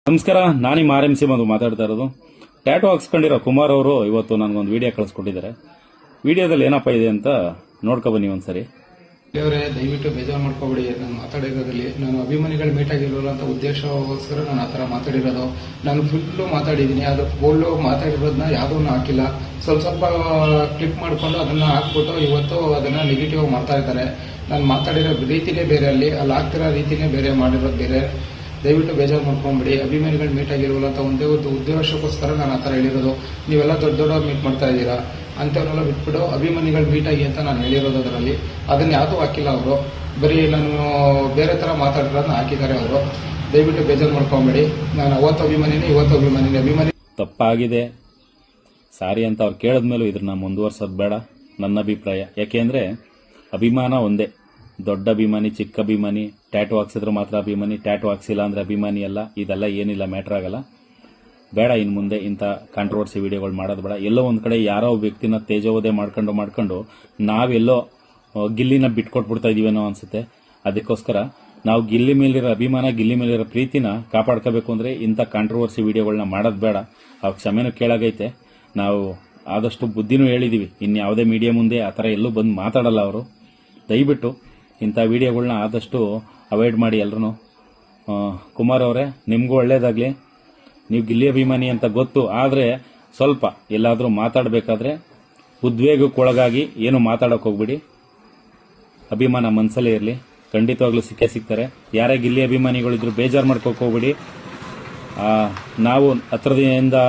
ನಮಸ್ಕಾರ, ನಾನು RMC ಬಂದು ಮಾತಾಡ್ತಾ ಇರೋದು. ಟ್ಯಾಟೋ ಹಾಕ್ಸ್ಕೊಂಡಿರೋ ಕುಮಾರ್ ಅವರು ಇವತ್ತು ನನಗೊಂದು ವಿಡಿಯೋ ಕಳಿಸ್ಕೊಟ್ಟಿದ್ದಾರೆ. ವಿಡಿಯೋದಲ್ಲಿ ಏನಪ್ಪ ಇದೆ ಅಂತ ನೋಡ್ಕೊ ಬನ್ನಿ ಒಂದ್ಸರಿ. ದೇವರೇ, ದಯವಿಟ್ಟು ಬೇಜಾರು ಮಾಡ್ಕೋಬೇಡಿ. ನಾನು ಮಾತಾಡಿರೋದ್ರಲ್ಲಿ ನಾನು ಅಭಿಮಾನಿಗಳು ಮೀಟ್ ಆಗಿರೋಲ್ಲ ಅಂತ ಉದ್ದೇಶಕ್ಕೋಸ್ಕರ ನಾನು ಆ ಥರ ಮಾತಾಡಿರೋದು. ನಾನು ಫುಲ್ಲು ಮಾತಾಡಿದ್ದೀನಿ. ಅದು ಫುಲ್ಲು ಮಾತಾಡಿರೋದನ್ನ ಯಾವುದನ್ನು ಹಾಕಿಲ್ಲ. ಸ್ವಲ್ಪ ಕ್ಲಿಪ್ ಮಾಡಿಕೊಂಡು ಅದನ್ನು ಹಾಕ್ಬಿಟ್ಟು ಇವತ್ತು ಅದನ್ನು ನೆಗೆಟಿವ್ ಮಾಡ್ತಾ ಇದ್ದಾರೆ. ನಾನು ಮಾತಾಡಿರೋ ರೀತಿನೇ ಬೇರೆ, ಅಲ್ಲಿ ಆಗ್ತಿರೋ ರೀತಿನೇ ಬೇರೆ, ಮಾಡಿರೋದು ಬೇರೆ. ದಯವಿಟ್ಟು ಬೇಜಾರು ಮಾಡ್ಕೊಂಬಿಡಿ. ಅಭಿಮಾನಿಗಳು ಮೀಟ್ ಆಗಿರೋಲ್ಲ ಅಂತ ಒಂದೇ ಒಂದು ಉದ್ದೇಶಕ್ಕೋಸ್ಕರ ನಾನು ಆ ಥರ ಹೇಳಿರೋದು. ನೀವೆಲ್ಲ ದೊಡ್ಡವ್ರು ಮೀಟ್ ಮಾಡ್ತಾ ಇದ್ದೀರಾ, ಅಂಥವ್ರನ್ನೆಲ್ಲ ಬಿಟ್ಬಿಟ್ಟು ಅಭಿಮಾನಿಗಳು ಮೀಟ್ ಆಗಿ ಅಂತ ನಾನು ಹೇಳಿರೋದು. ಅದರಲ್ಲಿ ಅದನ್ನು ಯಾವುದೂ ಹಾಕಿಲ್ಲ ಅವರು. ಬರೀ ನಾನು ಬೇರೆ ಥರ ಮಾತಾಡಿರೋದನ್ನ ಹಾಕಿದ್ದಾರೆ ಅವರು. ದಯವಿಟ್ಟು ಬೇಜಾರು ಮಾಡ್ಕೊಂಬೇಡಿ. ನಾನು ಅವತ್ತು ಅಭಿಮಾನಿನೇ, ಇವತ್ತು ಅಭಿಮಾನಿ ತಪ್ಪಾಗಿದೆ ಸಾರಿ ಅಂತ ಅವ್ರು ಕೇಳಿದ್ಮೇಲೂ ಇದನ್ನ ಮುಂದುವರ್ಸೋದು ಬೇಡ ನನ್ನ ಅಭಿಪ್ರಾಯ. ಯಾಕೆಂದ್ರೆ ಅಭಿಮಾನ ಒಂದೇ, ದೊಡ್ಡ ಅಭಿಮಾನಿ, ಚಿಕ್ಕ ಅಭಿಮಾನಿ, ಟ್ಯಾಟೋ ಹಾಕ್ಸಿದ್ರೆ ಮಾತ್ರ ಅಭಿಮಾನಿ, ಟ್ಯಾಟೋ ಹಾಕ್ಸಿಲ್ಲ ಅಂದ್ರೆ ಅಭಿಮಾನಿ ಅಲ್ಲ. ಇದೆಲ್ಲ ಏನಿಲ್ಲ, ಮ್ಯಾಟರ್ ಆಗಲ್ಲ. ಬೇಡ, ಇನ್ನು ಮುಂದೆ ಇಂಥ ಕಾಂಟ್ರವರ್ಸಿ ವಿಡಿಯೋಗಳು ಮಾಡೋದು ಬೇಡ. ಎಲ್ಲೋ ಒಂದ್ ಕಡೆ ಯಾರೋ ವ್ಯಕ್ತಿನ ತೇಜೋವಧೆ ಮಾಡ್ಕೊಂಡು ನಾವೆಲ್ಲೋ ಗಿಲ್ಲಿನ ಬಿಟ್ಕೊಟ್ಬಿಡ್ತಾ ಇದೀವೇನೋ ಅನ್ಸುತ್ತೆ. ಅದಕ್ಕೋಸ್ಕರ ನಾವು ಗಿಲ್ಲಿ ಮೇಲಿರೋ ಅಭಿಮಾನ, ಗಿಲ್ಲಿ ಮೇಲಿರೋ ಪ್ರೀತಿನ ಕಾಪಾಡ್ಕೋಬೇಕು ಅಂದ್ರೆ ಇಂಥ ಕಾಂಟ್ರವರ್ಸಿ ವಿಡಿಯೋಗಳನ್ನ ಮಾಡೋದು ಬೇಡ. ಅವ್ರ ಕ್ಷಮೆನೂ ಕೇಳಾಗೈತೆ. ನಾವು ಆದಷ್ಟು ಬುದ್ಧಿನೂ ಹೇಳಿದೀವಿ. ಇನ್ಯಾವುದೇ ಮೀಡಿಯಾ ಮುಂದೆ ಆ ಥರ ಎಲ್ಲೂ ಬಂದು ಮಾತಾಡಲ್ಲ ಅವರು. ದಯವಿಟ್ಟು ಇಂಥ ವಿಡಿಯೋಗಳನ್ನ ಆದಷ್ಟು ಅವಾಯ್ಡ್ ಮಾಡಿ ಎಲ್ಲರೂ. ಕುಮಾರ್ ಅವರೇ, ನಿಮಗೂ ಒಳ್ಳೇದಾಗ್ಲಿ. ನೀವು ಗಿಲ್ಲಿ ಅಭಿಮಾನಿ ಅಂತ ಗೊತ್ತು, ಆದರೆ ಸ್ವಲ್ಪ ಎಲ್ಲಾದರೂ ಮಾತಾಡಬೇಕಾದ್ರೆ ಉದ್ವೇಗಕ್ಕೊಳಗಾಗಿ ಏನು ಮಾತಾಡೋಕೆ ಹೋಗ್ಬಿಡಿ. ಅಭಿಮಾನ ಮನಸ್ಸಲ್ಲೇ ಇರಲಿ, ಖಂಡಿತವಾಗ್ಲೂ ಸಿಗ್ತಾರೆ. ಯಾರೇ ಗಿಲ್ಲಿ ಅಭಿಮಾನಿಗಳಿದ್ರು ಬೇಜಾರು ಮಾಡ್ಕೋಕೆ ಹೋಗ್ಬಿಡಿ. ನಾವು ಹತ್ರದಿಂದ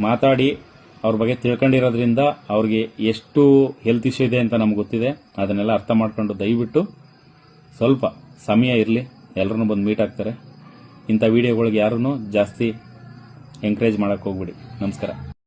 ಮಾತಾಡಿ ಅವ್ರ ಬಗ್ಗೆ ತಿಳ್ಕೊಂಡಿರೋದ್ರಿಂದ ಅವ್ರಿಗೆ ಎಷ್ಟು ಹೆಲ್ತ್ ಇಶ್ಯೂ ಇದೆ ಅಂತ ನಮ್ಗೆ ಗೊತ್ತಿದೆ. ಅದನ್ನೆಲ್ಲ ಅರ್ಥ ಮಾಡ್ಕೊಂಡು ದಯವಿಟ್ಟು ಸ್ವಲ್ಪ ಸಮಯ ಇರಲಿ, ಎಲ್ಲರೂ ಬಂದು ಮೀಟ್ ಆಗ್ತಾರೆ. ಇಂಥ ವಿಡಿಯೋಗಳಿಗೆ ಯಾರೂ ಜಾಸ್ತಿ ಎಂಕರೇಜ್ ಮಾಡಕ್ಕೆ ಹೋಗ್ಬಿಡಿ. ನಮಸ್ಕಾರ.